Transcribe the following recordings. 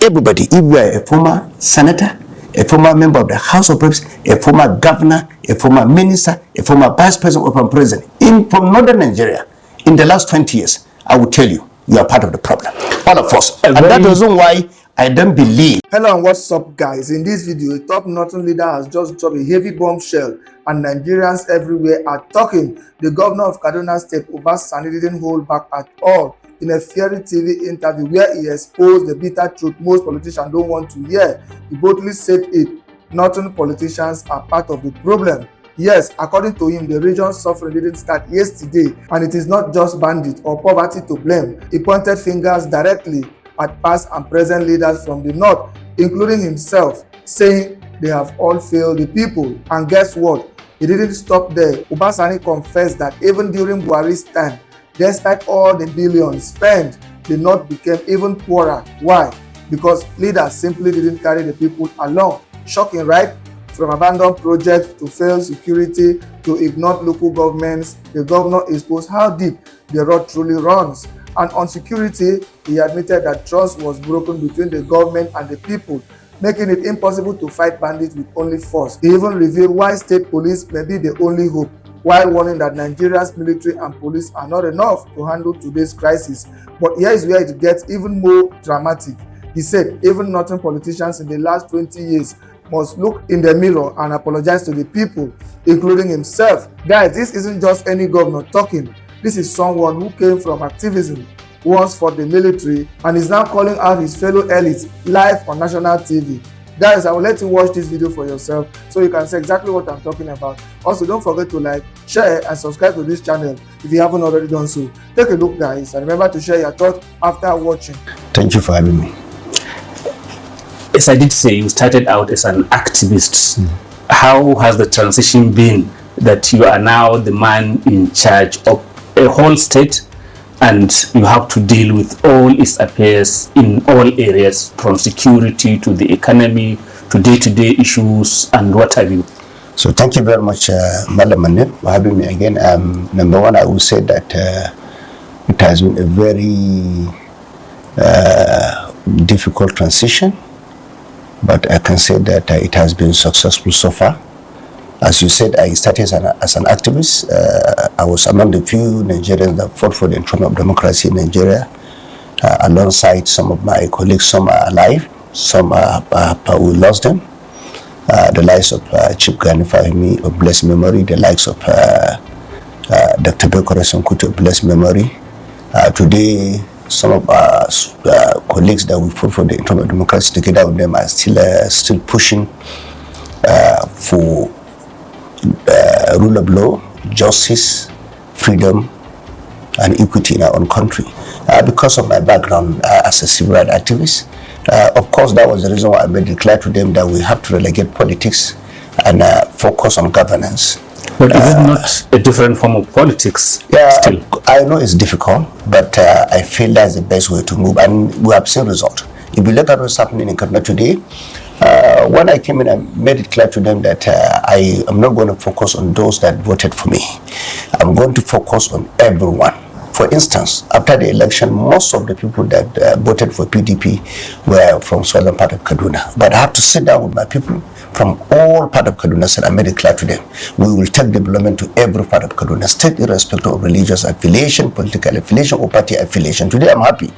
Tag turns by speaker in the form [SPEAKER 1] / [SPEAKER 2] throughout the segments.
[SPEAKER 1] everybody, if you are a former senator, a former member of the House of Reps, a former governor, a former minister, a former vice president, or former president, from northern Nigeria, in the last 20 years, I will tell you, you are part of the problem. All of us. And that is the reason why I don't believe.
[SPEAKER 2] Hello and what's up, guys? In this video, a top northern leader has just dropped a heavy bombshell, and Nigerians everywhere are talking. The governor of Kaduna State, Uba Sani, didn't hold back at all in a Fiery TV interview where he exposed the bitter truth most politicians don't want to hear. He boldly said it. Northern politicians are part of the problem. Yes, according to him, the region's suffering didn't start yesterday, and it is not just bandits or poverty to blame. He pointed fingers directly at past and present leaders from the north, including himself, saying they have all failed the people. And guess what? He didn't stop there. Uba Sani confessed that even during Buhari's time, despite all the billions spent, the north became even poorer. Why? Because leaders simply didn't carry the people along. Shocking, right? From abandoned projects to failed security to ignored local governments, the governor exposed how deep the road truly runs. And on security, he admitted that trust was broken between the government and the people, making it impossible to fight bandits with only force. He even revealed why state police may be the only hope, while warning that Nigeria's military and police are not enough to handle today's crisis. But here is where it gets even more dramatic. He said even northern politicians in the last 20 years must look in the mirror and apologize to the people, including himself. Guys, this isn't just any governor talking. This is someone who came from activism, once for the military, and is now calling out his fellow elites live on national TV. Guys, I will let you watch this video for yourself so you can see exactly what I'm talking about. Also, don't forget to like, share, and subscribe to this channel if you haven't already done so. Take a look, guys, and remember to share your thoughts after watching.
[SPEAKER 1] Thank you for having me.
[SPEAKER 3] As I did say, you started out as an activist. How has the transition been that you are now the man in charge of a whole state and you have to deal with all its affairs in all areas, from security to the economy to day-to-day issues and what have you?
[SPEAKER 1] So thank you very much, Madam Manip, for having me again. Number one, I will say that it has been a very difficult transition, but I can say that it has been successful so far. As you said, I started as an activist. I was among the few Nigerians that fought for the enthronement of democracy in Nigeria, alongside some of my colleagues. Some are alive, some we lost them. The likes of Chief Gani Fahimi of blessed memory, the likes of Dr. Bekore Sankutu of blessed memory. Today, some of our colleagues that we fought for the enthronement of democracy together with them are still pushing for rule of law, justice, freedom, and equity in our own country. Because of my background as a civil rights activist, of course, that was the reason why I made it clear to them that we have to relegate politics and focus on governance.
[SPEAKER 3] But is it not a different form of politics?
[SPEAKER 1] Yeah,
[SPEAKER 3] still?
[SPEAKER 1] I know it's difficult, but I feel that's the best way to move, and we have seen results. If you look at what's happening in Kaduna today, when I came in, I made it clear to them that I am not going to focus on those that voted for me. I'm going to focus on everyone. For instance, after the election, most of the people that voted for PDP were from southern part of Kaduna. But I have to sit down with my people from all part of Kaduna State. I made it clear to them, we will take development to every part of Kaduna State, irrespective of religious affiliation, political affiliation, or party affiliation. Today, I'm happy.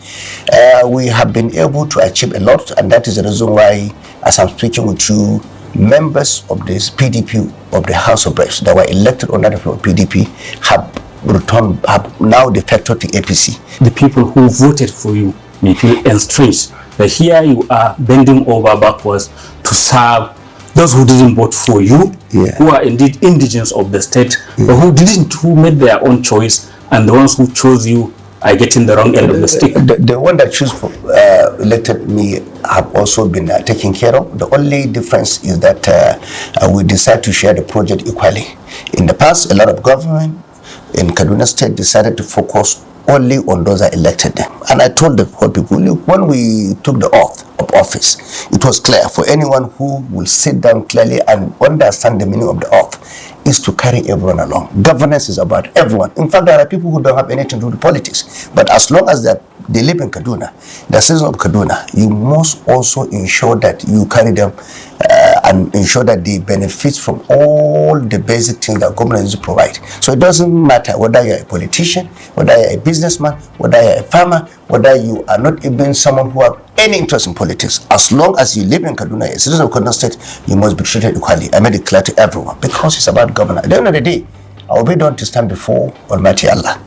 [SPEAKER 1] We have been able to achieve a lot, and that is the reason why, as I'm speaking with you, members of this PDP of the House of Reps that were elected under the floor of PDP have now defected to APC.
[SPEAKER 3] The people who voted for you may feel estranged that here you are bending over backwards to serve those who didn't vote for you, who are indeed indigenous of the state, but who made their own choice, and the ones who chose you are getting the wrong end of the stick.
[SPEAKER 1] The one that elected me have also been taken care of. The only difference is that we decide to share the project equally. In the past, a lot of government in Kaduna State decided to focus only on those that elected them. And I told the whole people, look, when we took the oath of office, it was clear for anyone who will sit down clearly and understand the meaning of the oath. is to carry everyone along. Governance is about everyone. In fact, there are people who don't have anything to do with politics. But as long as they live in Kaduna, the citizens of Kaduna, you must also ensure that you carry them and ensure that they benefit from all the basic things that government needs to provide. So it doesn't matter whether you're a politician, whether you're a businessman, whether you're a farmer, whether you are not even someone who have any interest in politics. As long as you live in Kaduna, a citizen of Kaduna State, you must be treated equally. I made it clear to everyone because it's about governance. At the end of the day, I will be done to stand before Almighty Allah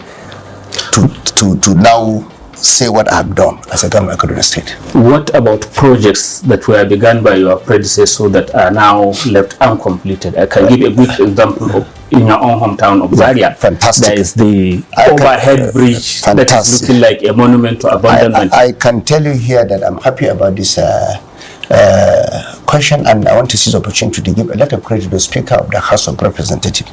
[SPEAKER 1] to now say what I have done as a government of Kaduna State.
[SPEAKER 3] What about projects that were begun by your predecessor that are now left uncompleted? I can give a quick example of in your own hometown of Zaria.
[SPEAKER 1] Fantastic.
[SPEAKER 3] There is the overhead bridge that is looking like a monument to abandonment.
[SPEAKER 1] I can tell you here that I'm happy about this question, and I want to seize the opportunity to give a lot of credit to the Speaker of the House of Representatives,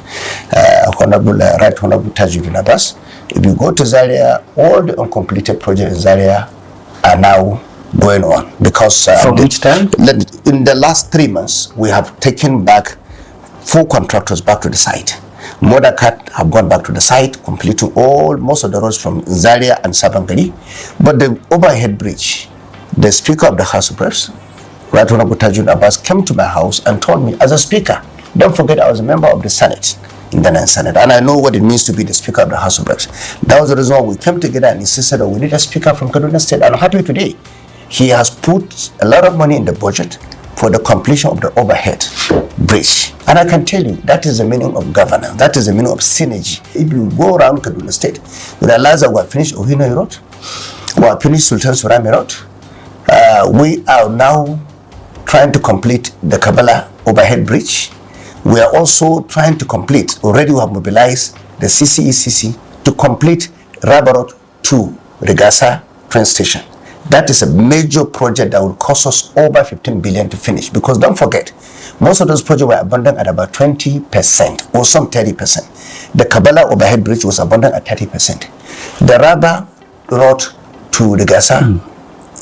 [SPEAKER 1] Honorable Tajuddin Abbas. If you go to Zaria, all the uncompleted projects in Zaria are now going on because
[SPEAKER 3] from which time?
[SPEAKER 1] In the last 3 months, we have taken back 4 contractors back to the site. Modakat have gone back to the site, completing most of the roads from Zaria and Sabangari. But the overhead bridge, the Speaker of the House of Reps, Right Honorable Tajuddin Abbas, came to my house and told me, as a speaker, don't forget I was a member of the Senate, in the Nigerian Senate, and I know what it means to be the Speaker of the House of Reps. That was the reason why we came together and insisted that we need a speaker from Kaduna State. And I'm happy today. He has put a lot of money in the budget for the completion of the overhead bridge. And I can tell you, that is the meaning of governance. That is the meaning of synergy. If you go around Kaduna State, you realize that we have finished Ohino Road, we have finished Sultan Surami Road. We are now trying to complete the Kabbalah overhead bridge. We are also trying to complete, already we have mobilized the CCECC to complete Rubber Road to Regasa train station. That is a major project that will cost us over 15 billion to finish, because don't forget, most of those projects were abandoned at about 20% or some 30%. The Kabbalah overhead bridge was abandoned at 30%. The Rubber Road to Regasa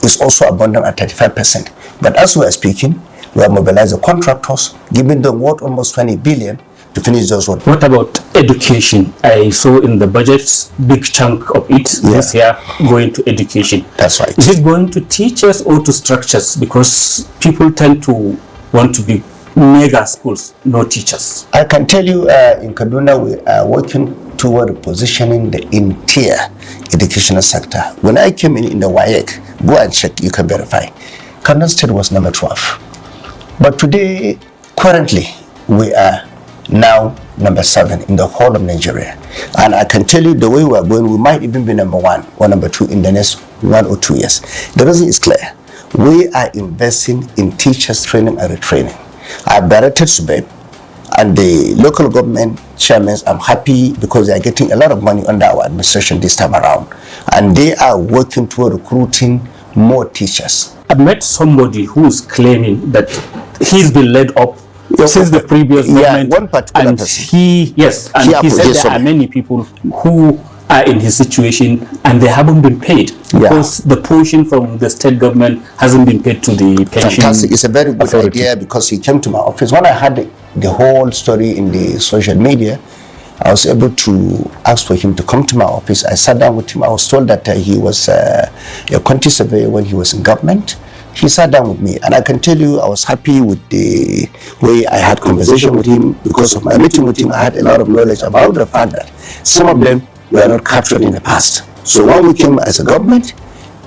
[SPEAKER 1] is also abandoned at 35%. But as we are speaking, we have mobilized the contractors, giving them what, almost 20 billion to finish those roads.
[SPEAKER 3] What about education? I saw in the budget, big chunk of it this year going to education.
[SPEAKER 1] That's right.
[SPEAKER 3] Is it going to teachers or to structures? Because people tend to want to be mega schools, no teachers.
[SPEAKER 1] I can tell you in Kaduna, we are working toward positioning the entire educational sector. When I came in the WAEC, go and check, you can verify. Kaduna State was number 12. But today, currently, we are now number 7 in the whole of Nigeria. And I can tell you the way we are going, we might even be number 1 or number 2 in the next 1 or 2 years. The reason is clear. We are investing in teachers training and retraining. I've directed SUBEB and the local government chairmen. I'm happy because they are getting a lot of money under our administration this time around. And they are working toward recruiting more teachers.
[SPEAKER 3] I've met somebody who is claiming that he's been laid up since the previous government.
[SPEAKER 1] One particular person.
[SPEAKER 3] He said there are many people who are in his situation and they haven't been paid because the portion from the state government hasn't been paid to the pension.
[SPEAKER 1] Fantastic. It's a very good idea because he came to my office. When I had the whole story in the social media, I was able to ask for him to come to my office. I sat down with him. I was told that he was a quantity surveyor when he was in government. He sat down with me, and I can tell you I was happy with the way I had conversation with him. Because of my meeting with him, I had a lot of knowledge about the fact that some of them were not captured in the past. So when we came as a government,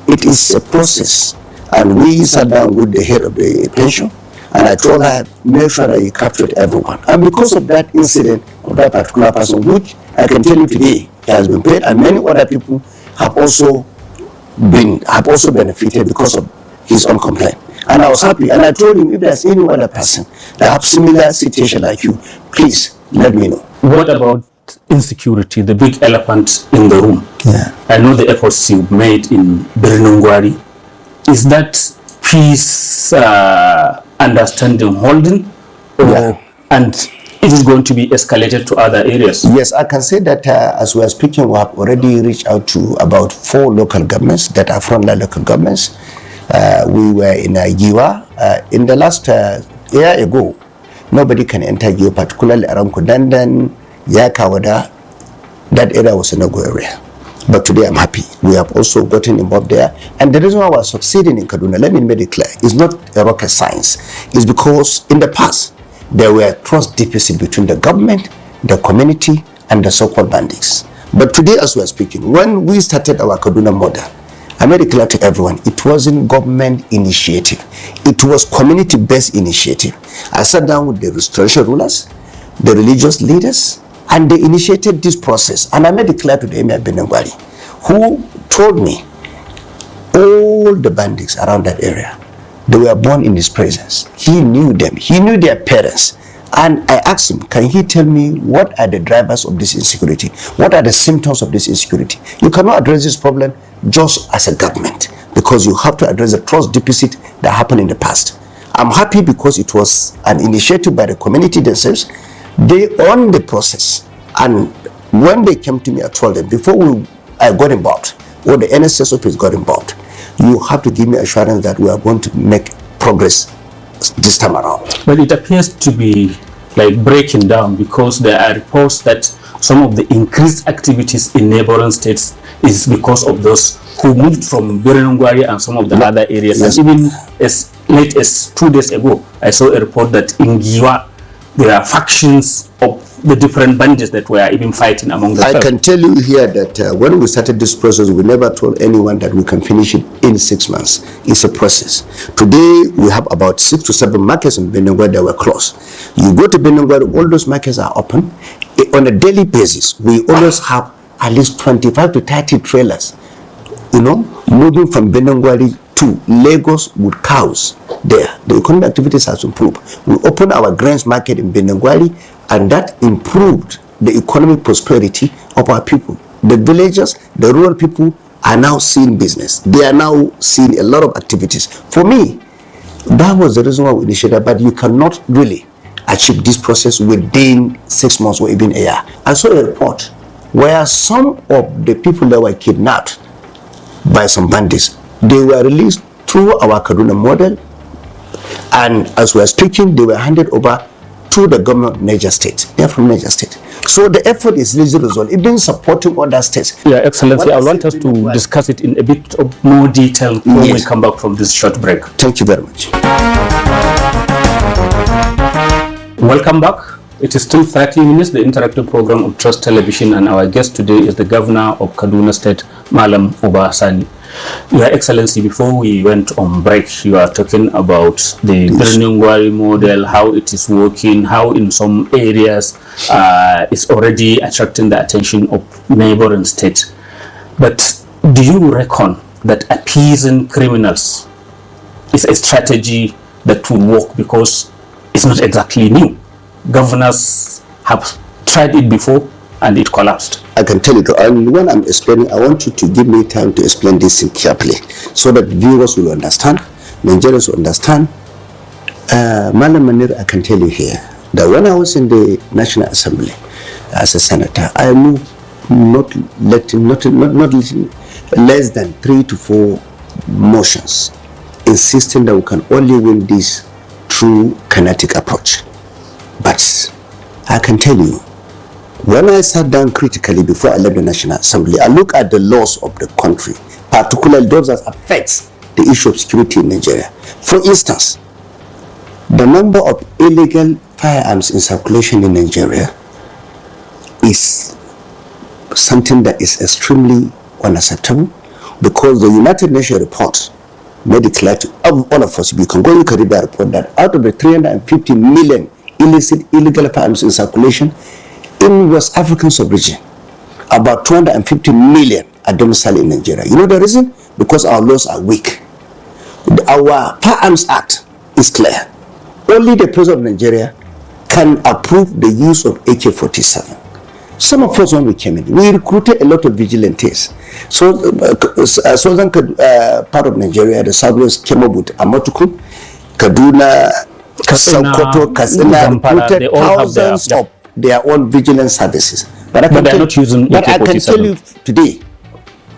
[SPEAKER 1] it is a process, and we sat down with the head of the pension, and I told her, make sure that you captured everyone. And because of that incident of that particular person, which I can tell you today, he has been paid, and many other people have also benefited because of his own complaint. And I was happy, and I told him, if there's any other person that have similar situation like you, please let me know.
[SPEAKER 3] What about insecurity, the big elephant in the room? I know the efforts you made in Birnungwari. Is that peace understanding holding, and is it going to be escalated to other areas?
[SPEAKER 1] Yes, I can say that as we are speaking, we have already reached out to about 4 local governments that are frontline local governments. We were in Arewa in the last year ago. nobody can enter you, particularly around Kudandan, Yakawada. That area was a no-go area. But today I'm happy. We have also gotten involved there. And the reason why we're succeeding in Kaduna, let me make it clear, is not a rocket science. It's because in the past, there were trust deficit between the government, the community, and the so-called bandits. But today, as we are speaking, when we started our Kaduna model, I made it clear to everyone, it wasn't government initiative. It was community-based initiative. I sat down with the restoration rulers, the religious leaders, and they initiated this process. And I made it clear to the Emir Benengwari, who told me all the bandits around that area, they were born in his presence. He knew them. He knew their parents. And I asked him, can he tell me what are the drivers of this insecurity? What are the symptoms of this insecurity? You cannot address this problem just as a government, because you have to address the trust deficit that happened in the past. I'm happy because it was an initiative by the community themselves. They own the process. And when they came to me, I told them, before I got involved, or the NSS office got involved, you have to give me assurance that we are going to make progress this time around.
[SPEAKER 3] But it appears to be like breaking down, because there are reports that some of the increased activities in neighboring states is because of those who moved from Birenungwari and some of the other areas.
[SPEAKER 1] Yes.
[SPEAKER 3] And even as late as 2 days ago, I saw a report that in Giwa, there are factions of the different bandits that were even fighting among themselves.
[SPEAKER 1] I can tell you here that when we started this process, we never told anyone that we can finish it in 6 months. It's a process. Today, we have about 6 to 7 markets in Benungwari that were closed. You go to Benungwari, all those markets are open. On a daily basis, we always have at least 25 to 30 trailers, moving from Benungwari to Lagos with cows there. The economic activities has improved. We opened our grains market in Benungwari, and that improved the economic prosperity of our people. The villagers, the rural people are now seeing business. They are now seeing a lot of activities. For me, that was the reason why we initiated, but you cannot really achieve this process within 6 months or even a year. I saw a report where some of the people that were kidnapped by some bandits, they were released through our Kaduna model, and as we are speaking, they were handed over to the government of Niger State. They are from Niger State. So the effort is really result. Even supporting other states.
[SPEAKER 3] Yeah, Excellency, I want us to discuss it in a bit of more detail when we come back from this short break.
[SPEAKER 1] Thank you very much.
[SPEAKER 3] Welcome back. It is still 30 minutes, the interactive program of Trust Television, and our guest today is the Governor of Kaduna State, Malam Uba Sani. Your Excellency, before we went on break, you are talking about the Birenungwari model, how it is working, how in some areas it's already attracting the attention of neighboring states. But do you reckon that appeasing criminals is a strategy that will work, because it's not exactly new? Governors have tried it before and it collapsed.
[SPEAKER 1] I can tell you, and when I'm explaining, I want you to give me time to explain this thing carefully so that viewers will understand, Nigerians will understand. Madam Manir, I can tell you here that when I was in the National Assembly as a senator, I moved not less than 3 to 4 motions insisting that we can only win this through kinetic approach. But I can tell you, when I sat down critically before I left the National Assembly, I look at the laws of the country, particularly those that affect the issue of security in Nigeria. For instance, the number of illegal firearms in circulation in Nigeria is something that is extremely unacceptable, because the United Nations report made it clear to all of us, you can go, you can read that report, that out of the 350 million illegal firearms in circulation in West African sub-region, about 250 million are domiciled in Nigeria. You know the reason? Because our laws are weak. Our Firearms Act is clear. Only the President of Nigeria can approve the use of AK-47. Some of us, when we came in, we recruited a lot of vigilantes. So, southern part of Nigeria, the southwest, came up with Amatukun, Kaduna, Sokoto, Katsina, recruited thousands of their own vigilance services. But I can tell you today,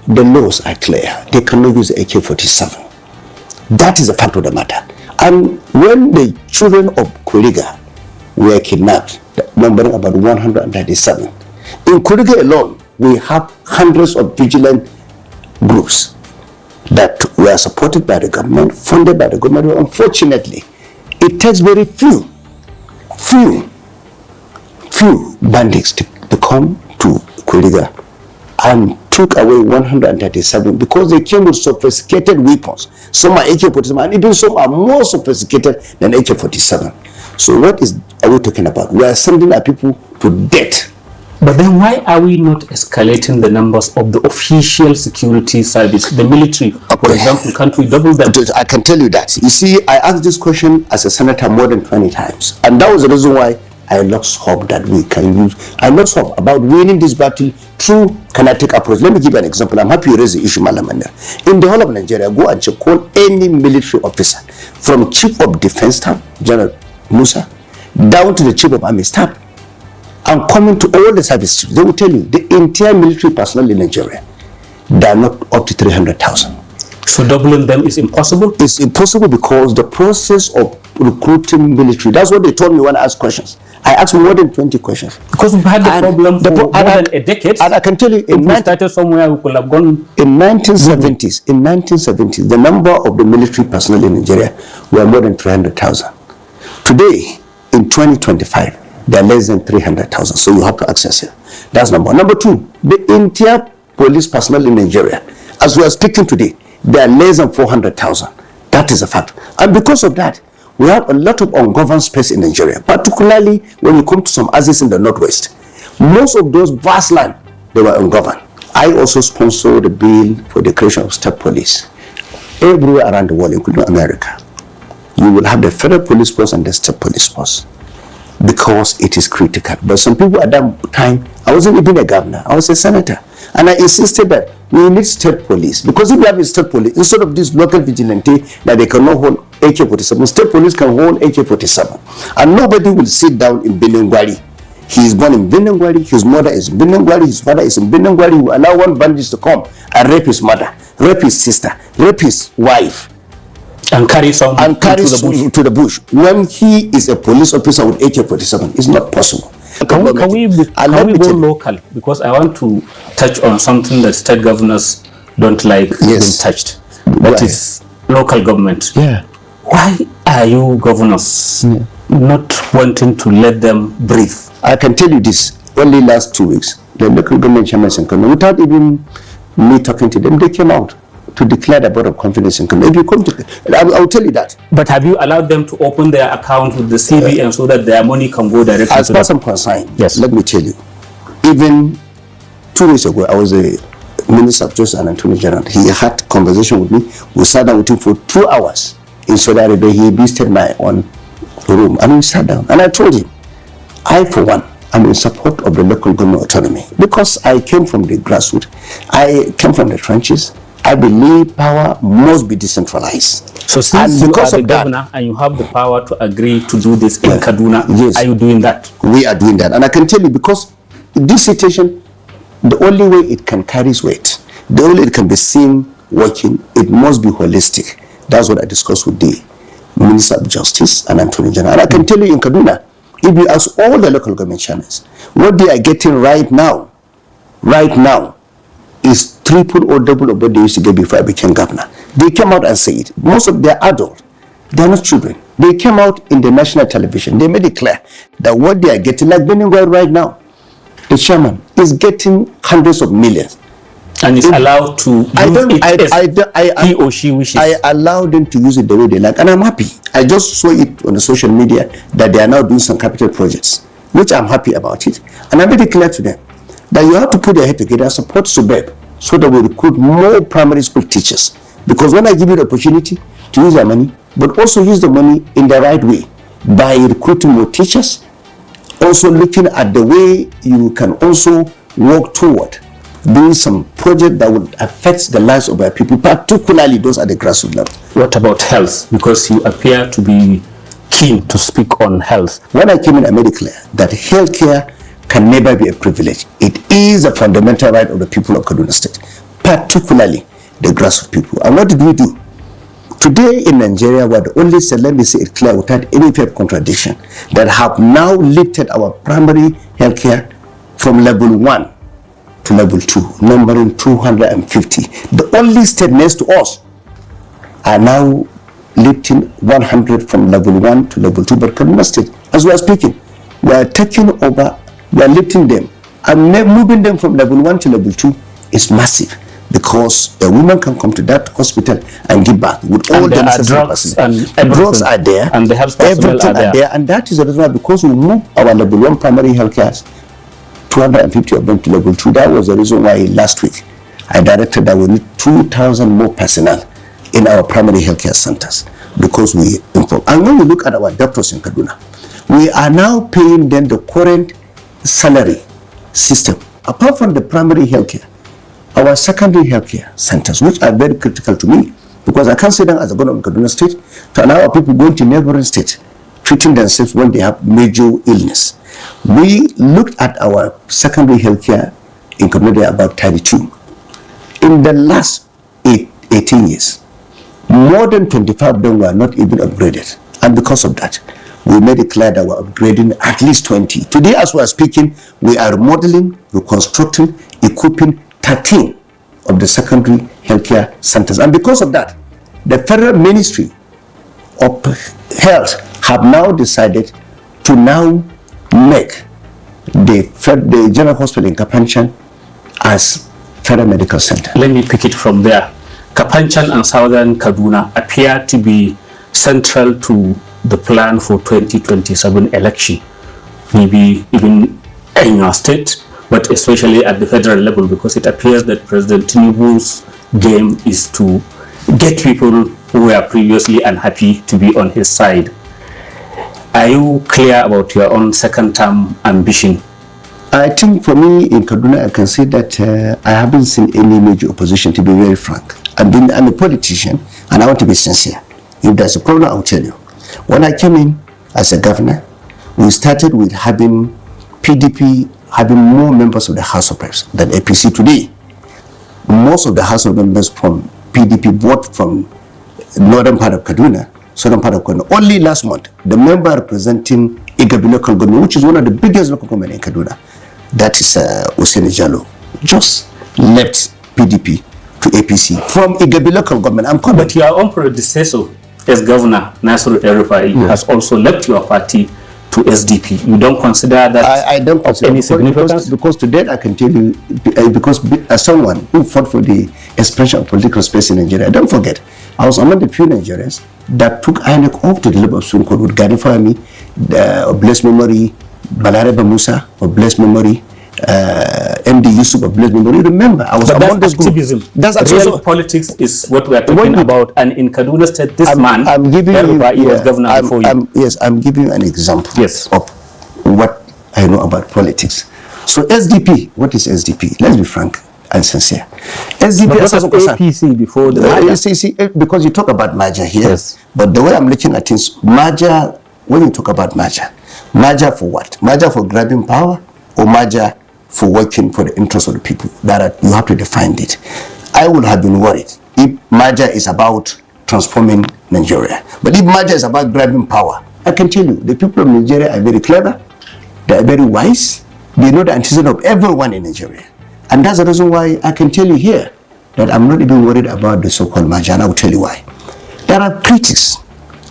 [SPEAKER 1] the laws are clear. They cannot use AK-47. That is the fact of the matter. And when the children of Kuriga were kidnapped, numbering about 137. In Kuriga alone, we have hundreds of vigilant groups that were supported by the government, funded by the government. Unfortunately, it takes very few bandits to come to Kuriga and took away 137 because they came with sophisticated weapons. Some are AK-47 and even some are more sophisticated than AK-47. So what are we talking about? We are sending our people to death.
[SPEAKER 3] But then why are we not escalating the numbers of the official security service, the military? For example, can't we double them?
[SPEAKER 1] I can tell you that. You see, I asked this question as a senator more than 20 times. And that was the reason why I lost hope that we can use. I lost hope about winning this battle through kinetic approach. Let me give you an example. I'm happy you raised the issue, Malamanda. In the whole of Nigeria, go and check on any military officer, from Chief of Defense Staff, General Musa, down to the Chief of Army Staff, and coming to all the service chiefs. They will tell you the entire military personnel in Nigeria, they are not up to 300,000.
[SPEAKER 3] So doubling them is impossible?
[SPEAKER 1] It's impossible because the process of recruiting military, that's what they told me when I asked questions. I asked more than 20 questions.
[SPEAKER 3] Because we've had the problem for more than a decade.
[SPEAKER 1] And I can tell you,
[SPEAKER 3] if we started somewhere, we could have gone.
[SPEAKER 1] In 1970s, the number of the military personnel in Nigeria were more than 300,000. Today, in 2025, they are less than 300,000. So you have to access it. That's number one. Number two, the entire police personnel in Nigeria, as we are speaking today, they are less than 400,000. That is a fact. And because of that, we have a lot of ungoverned space in Nigeria, particularly when you come to some areas in the northwest. Most of those vast land, they were ungoverned. I also sponsored a bill for the creation of state police. Everywhere around the world, including America, you will have the federal police force and the state police force because it is critical. But some people at that time, I wasn't even a governor, I was a senator. And I insisted that we need state police, because if you have a state police, instead of this local vigilante that they cannot hold AK-47, state police can hold AK-47. And nobody will sit down in Benengwari. He is born in Benengwari, his mother is in Benengwari, his father is in Benengwari. He will allow one bandit to come and rape his mother, rape his sister, rape his wife,
[SPEAKER 3] and carry some
[SPEAKER 1] to the bush. When he is a police officer with AK-47, it's not possible.
[SPEAKER 3] Can we go local? Because I want to touch on something that state governors don't like being touched. That is local government.
[SPEAKER 1] Yeah.
[SPEAKER 3] Why are you governors not wanting to let them breathe?
[SPEAKER 1] I can tell you this. Only last 2 weeks, the local government chairman in Kaduna, without even me talking to them, they came out to declare the vote of confidence in Kaduna. If you come to, I'll tell you that.
[SPEAKER 3] But have you allowed them to open their account with the CBN so that their money can go directly to them?
[SPEAKER 1] As far as I'm concerned,
[SPEAKER 3] yes.
[SPEAKER 1] Let me tell you. Even 2 weeks ago, I was a Minister of Justice and Attorney General. He had a conversation with me. We sat down with him for 2 hours in Saudi Arabia. He visited my own room and we sat down. And I told him, I, for one, I'm in support of the local government autonomy because I came from the grassroots. I came from the trenches. I believe power must be decentralized.
[SPEAKER 3] So since you are the governor and you have the power to agree to do this in Kaduna,
[SPEAKER 1] yes,
[SPEAKER 3] are you doing that?
[SPEAKER 1] We are doing that. And I can tell you, because this situation, the only way it can carry weight, the only way it can be seen working, it must be holistic. That's what I discussed with the Minister of Justice and Attorney General. And I can tell you in Kaduna, if you ask all the local government channels, what they are getting right now is triple or double of what they used to get before I became governor. They came out and said, most of them are adults, they are not children. They came out in the national television. They made it clear that what they are getting, like Beningwai right now, the chairman is getting hundreds of millions.
[SPEAKER 3] And is allowed to use it he or she wishes.
[SPEAKER 1] I allow them to use it the way they like, and I'm happy. I just saw it on the social media that they are now doing some capital projects, which I'm happy about it. And I made it clear to them that you have to put your head together and support SUBEB so that we recruit more primary school teachers. Because when I give you the opportunity to use your money, but also use the money in the right way by recruiting more teachers, also looking at the way you can also work toward doing some project that would affect the lives of our people, particularly those at the grassroots level.
[SPEAKER 3] What about health? Because you appear to be keen to speak on health.
[SPEAKER 1] When I came in, I made it clear that healthcare can never be a privilege. It is a fundamental right of the people of Kaduna State, particularly the grassroots people. And what did we do Today in Nigeria, we're the only state, let me say it clear without any fair contradiction, that have now lifted our primary healthcare from level 1 to level 2, numbering 250. The only state next to us are now lifting 100 from level 1 to level 2. But Kaduna State, as we are speaking, we are taking over, we are lifting them. And moving them from level 1 to level 2 is massive, because a woman can come to that hospital and give birth with all the necessary facilities. And drugs are there,
[SPEAKER 3] and the health personnel
[SPEAKER 1] everything are there. And that is the reason why, because we move our level 1 primary health care, 250 of them to level 2. That was the reason why last week I directed that we need 2,000 more personnel in our primary healthcare centers, because we inform. And when we look at our doctors in Kaduna, we are now paying them the current salary system. Apart from the primary healthcare, our secondary healthcare centers, which are very critical to me, because I can't sit down as a governor of Kaduna State to allow people going to neighboring states treating themselves when they have major illness. We looked at our secondary healthcare in Kaduna about 32. In the last 18 years, more than 25 of them were not even upgraded. And because of that, we made it clear that we're upgrading at least 20. Today, as we are speaking, we are remodeling, reconstructing, equipping 13 of the secondary healthcare centers. And because of that, the Federal Ministry of Health have now decided to now make the General Hospital in Kapanchan as Federal Medical Center.
[SPEAKER 3] Let me pick it from there. Kapanchan and Southern Kaduna appear to be central to the plan for 2027 election, maybe even in your state, but especially at the federal level, because it appears that President Tinubu's game is to get people who were previously unhappy to be on his side. Are you clear about your own second-term ambition?
[SPEAKER 1] I think for me in Kaduna, I can say that I haven't seen any major opposition, to be very frank. I'm a politician and I want to be sincere. If there's a problem, I'll tell you. When I came in as a governor, we started with having PDP having more members of the House of Reps than APC today. Most of the House of members from PDP vote from northern part of Kaduna, southern part of Kaduna. Only last month, the member representing Igabi local government, which is one of the biggest local government in Kaduna, that is Usaini Jallo, just left PDP to APC from Igabi local government.
[SPEAKER 3] But your own predecessor as governor, Arewa, has also left your party to SDP. You don't consider that
[SPEAKER 1] I don't consider
[SPEAKER 3] any significance?
[SPEAKER 1] Because today I can tell you, because as someone who fought for the expansion of political space in Nigeria, don't forget, I was among the few Nigerians that took INEC off to the level of Supreme Court with Gadi Fahmi, of blessed memory, Balareba Musa, of blessed memory, MD Yusuf of blessed memory. Remember, I was among this
[SPEAKER 3] activism.
[SPEAKER 1] Group. That's
[SPEAKER 3] real politics is what we are talking about. And in Kaduna State, this man,
[SPEAKER 1] I'm giving you,
[SPEAKER 3] was governor before you.
[SPEAKER 1] Yes, I'm giving you an example of what I know about politics. So SDP, what is SDP? Let's be frank and sincere. SDP
[SPEAKER 3] but what was APC before the merger?
[SPEAKER 1] Because you talk about merger here,
[SPEAKER 3] yes.
[SPEAKER 1] But the way I'm looking at things, merger, when you talk about merger for what? Merger for grabbing power or merger for working for the interests of the people? That you have to define it. I would have been worried if merger is about transforming Nigeria. But if merger is about grabbing power, I can tell you, the people of Nigeria are very clever, they are very wise, they know the antecedent of everyone in Nigeria. And that's the reason why I can tell you here that I'm not even worried about the so-called merger, and I will tell you why. There are critics,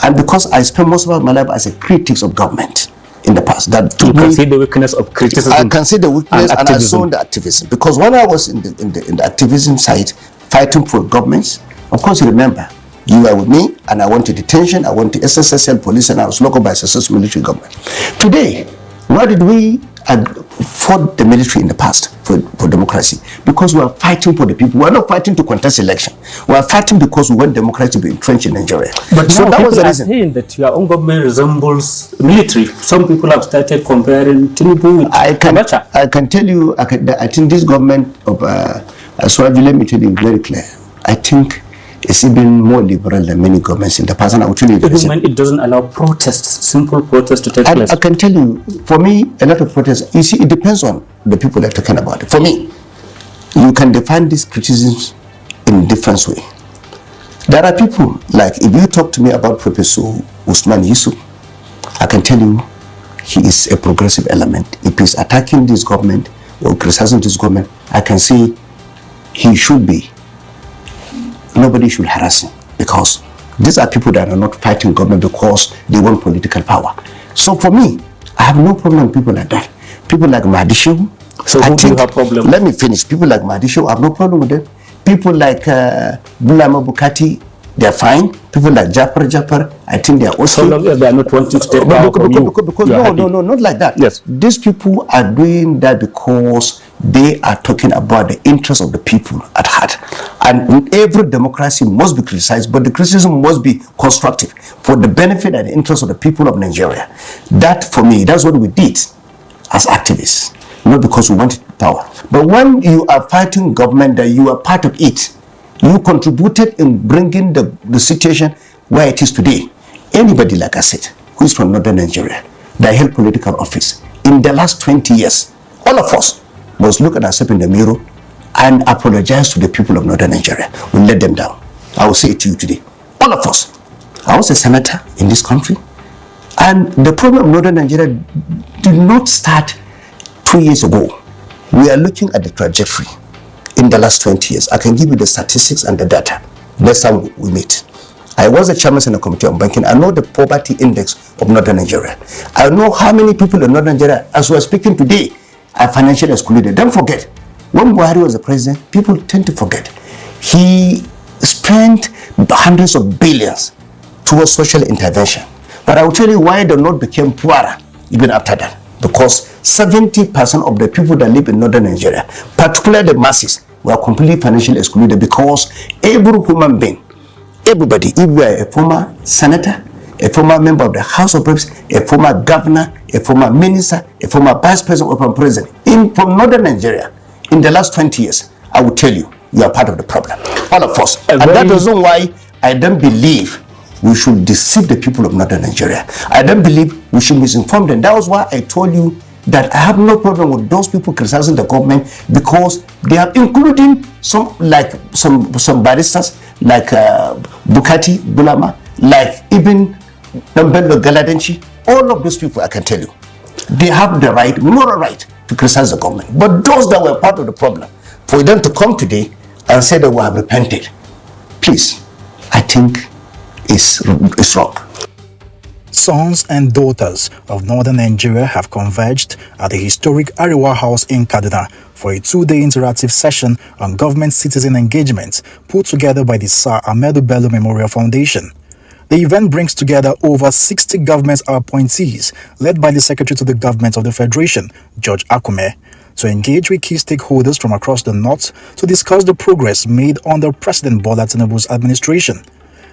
[SPEAKER 1] and because I spent most of my life as a critic of government in the past, that
[SPEAKER 3] you can see the weakness of criticism.
[SPEAKER 1] I can see the weakness, and I saw the activism. Because when I was in the activism side, fighting for governments, of course you remember, you were with me, and I went to detention, I went to SSSL police, and I was locked up by a successful military government. Today, why did we fought the military in the past for democracy? Because we are fighting for the people. We are not fighting to contest election. We are fighting because we want democracy to be entrenched in Nigeria.
[SPEAKER 3] But
[SPEAKER 1] so that was the reason.
[SPEAKER 3] Saying that your own government resembles military. Some people have started comparing Tinubu with Abacha.
[SPEAKER 1] I can tell you, I think this government of Swaju, let me tell you very clear. I think it's even more liberal than many governments in the past, and I will tell you the reason.
[SPEAKER 3] Even when it doesn't allow protests, simple protests to take place.
[SPEAKER 1] I can tell you, for me, a lot of protests, you see, it depends on the people that are talking about it. For me, you can define these criticisms in different ways. There are people, like if you talk to me about Professor Usman Yusuf, I can tell you he is a progressive element. If he's attacking this government or criticizing this government, I can say he should be. Nobody should harass him, because these are people that are not fighting government because they want political power. So for me, I have no problem with people like that. People like Mahdi.
[SPEAKER 3] So who do you have problem?
[SPEAKER 1] Let me finish. People like Mahdi, I have no problem with them. People like Bulama Bukati, they're fine. People like Japar, I think they are also.
[SPEAKER 3] So long as they are not wanting to take power from you.
[SPEAKER 1] Because no, not like that.
[SPEAKER 3] Yes.
[SPEAKER 1] These people are doing that because they are talking about the interests of the people at heart. And every democracy must be criticized, but the criticism must be constructive for the benefit and the interest of the people of Nigeria. That, for me, that's what we did as activists, not because we wanted power. But when you are fighting government, that you are part of it, you contributed in bringing the situation where it is today. Anybody, like I said, who is from northern Nigeria, that held political office in the last 20 years, all of us must look at ourselves in the mirror and apologize to the people of northern Nigeria. We let them down. I will say it to you today. All of us. I was a senator in this country, and the problem of northern Nigeria did not start 2 years ago. We are looking at the trajectory in the last 20 years. I can give you the statistics and the data. Next time we meet. I was the chairman in the committee on banking. I know the poverty index of northern Nigeria. I know how many people in northern Nigeria, as we are speaking today, are financially excluded. Don't forget, when Buhari was the president, people tend to forget. He spent hundreds of billions towards social intervention. But I will tell you why the North became poorer even after that. Because 70% of the people that live in northern Nigeria, particularly the masses, were completely financially excluded, because every human being, everybody, if you are a former senator, a former member of the House of Reps, a former governor, a former minister, a former vice president, or former president, from northern Nigeria, in the last 20 years, I will tell you, you are part of the problem. All of us. And that is why I don't believe we should deceive the people of northern Nigeria. I don't believe we should misinform them. That was why I told you that I have no problem with those people criticizing the government, because they are including some baristas like Bukati, Bulama, like even Nambendo Galadenchi. All of those people, I can tell you, they have the right, moral right, to criticize the government. But those that were part of the problem, for them to come today and say that we have repented, please, I think is wrong.
[SPEAKER 4] Sons and daughters of northern Nigeria have converged at the historic Arewa house in Kaduna for a two-day interactive session on government-citizen engagement put together by the Sir Ahmedu Bello Memorial Foundation. The event brings together over 60 government appointees led by the Secretary to the Government of the Federation, George Akume, to engage with key stakeholders from across the north to discuss the progress made under President Bola Tinubu's administration.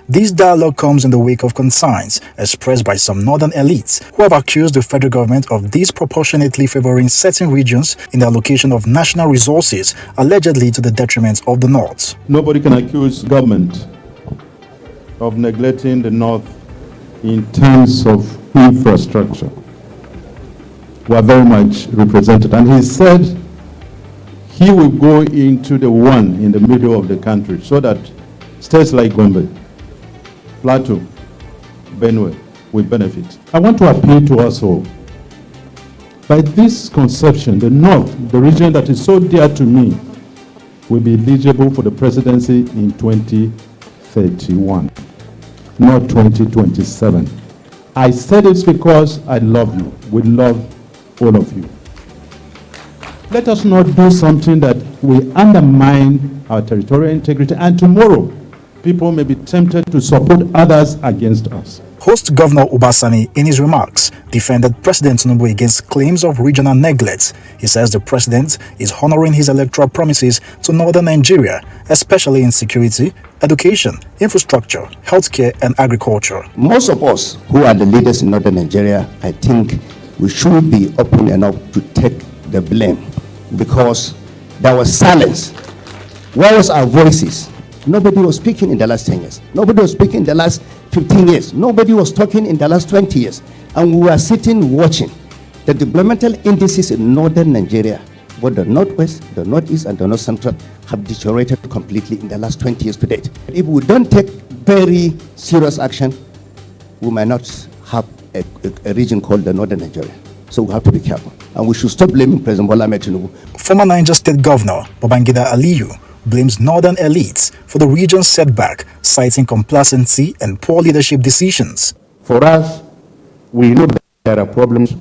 [SPEAKER 4] This dialogue comes in the wake of concerns expressed by some northern elites who have accused the federal government of disproportionately favoring certain regions in the allocation of national resources, allegedly to the detriment of the north.
[SPEAKER 5] Nobody can accuse government of neglecting the north in terms of infrastructure. We are very much represented. And he said he will go into the one in the middle of the country so that states like Gombe, Plateau, Benue will benefit. I want to appeal to us all. By this conception, the North, the region that is so dear to me, will be eligible for the presidency in 2031, not 2027. I said this because I love you. We love all of you. Let us not do something that will undermine our territorial integrity, and tomorrow, people may be tempted to support others against us.
[SPEAKER 4] Host Governor Uba Sani, in his remarks, defended President Tinubu against claims of regional neglect. He says the president is honoring his electoral promises to northern Nigeria, especially in security, education, infrastructure, healthcare, and agriculture.
[SPEAKER 1] Most of us who are the leaders in northern Nigeria, I think we should be open enough to take the blame, because there was silence. Where was our voices? Nobody was speaking in the last 10 years. Nobody was speaking in the last 15 years. Nobody was talking in the last 20 years. And we were sitting watching the developmental indices in northern Nigeria both the Northwest, the Northeast, and the North Central have deteriorated completely in the last 20 years to date. If we don't take very serious action, we might not have a region called the Northern Nigeria. So we have to be careful. And we should stop blaming President Bola Ahmed Tinubu.
[SPEAKER 4] Former Niger State Governor Babangida Aliyu blames northern elites for the region's setback, citing complacency and poor leadership decisions.
[SPEAKER 6] For us, we know that there are problems,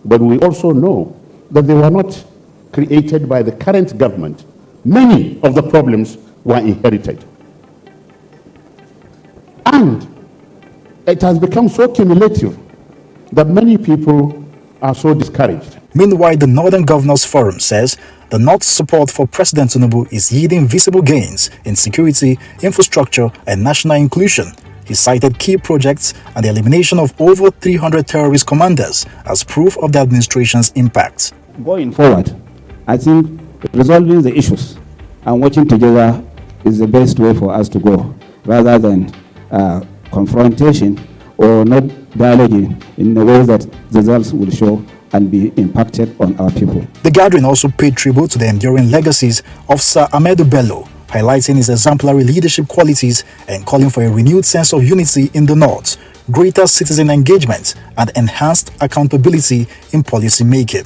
[SPEAKER 6] but we also know that they were not created by the current government. Many of the problems were inherited. And it has become so cumulative that many people are so discouraged.
[SPEAKER 4] Meanwhile, the Northern Governors Forum says the North's support for President Tinubu is yielding visible gains in security, infrastructure, and national inclusion. He cited key projects and the elimination of over 300 terrorist commanders as proof of the administration's impact.
[SPEAKER 7] Going forward, I think resolving the issues and working together is the best way for us to go, rather than confrontation or not dialoguing in a way that the results will show and be impacted on our people.
[SPEAKER 4] The gathering also paid tribute to the enduring legacies of Sir Ahmedu Bello, highlighting his exemplary leadership qualities and calling for a renewed sense of unity in the North, greater citizen engagement, and enhanced accountability in policy making.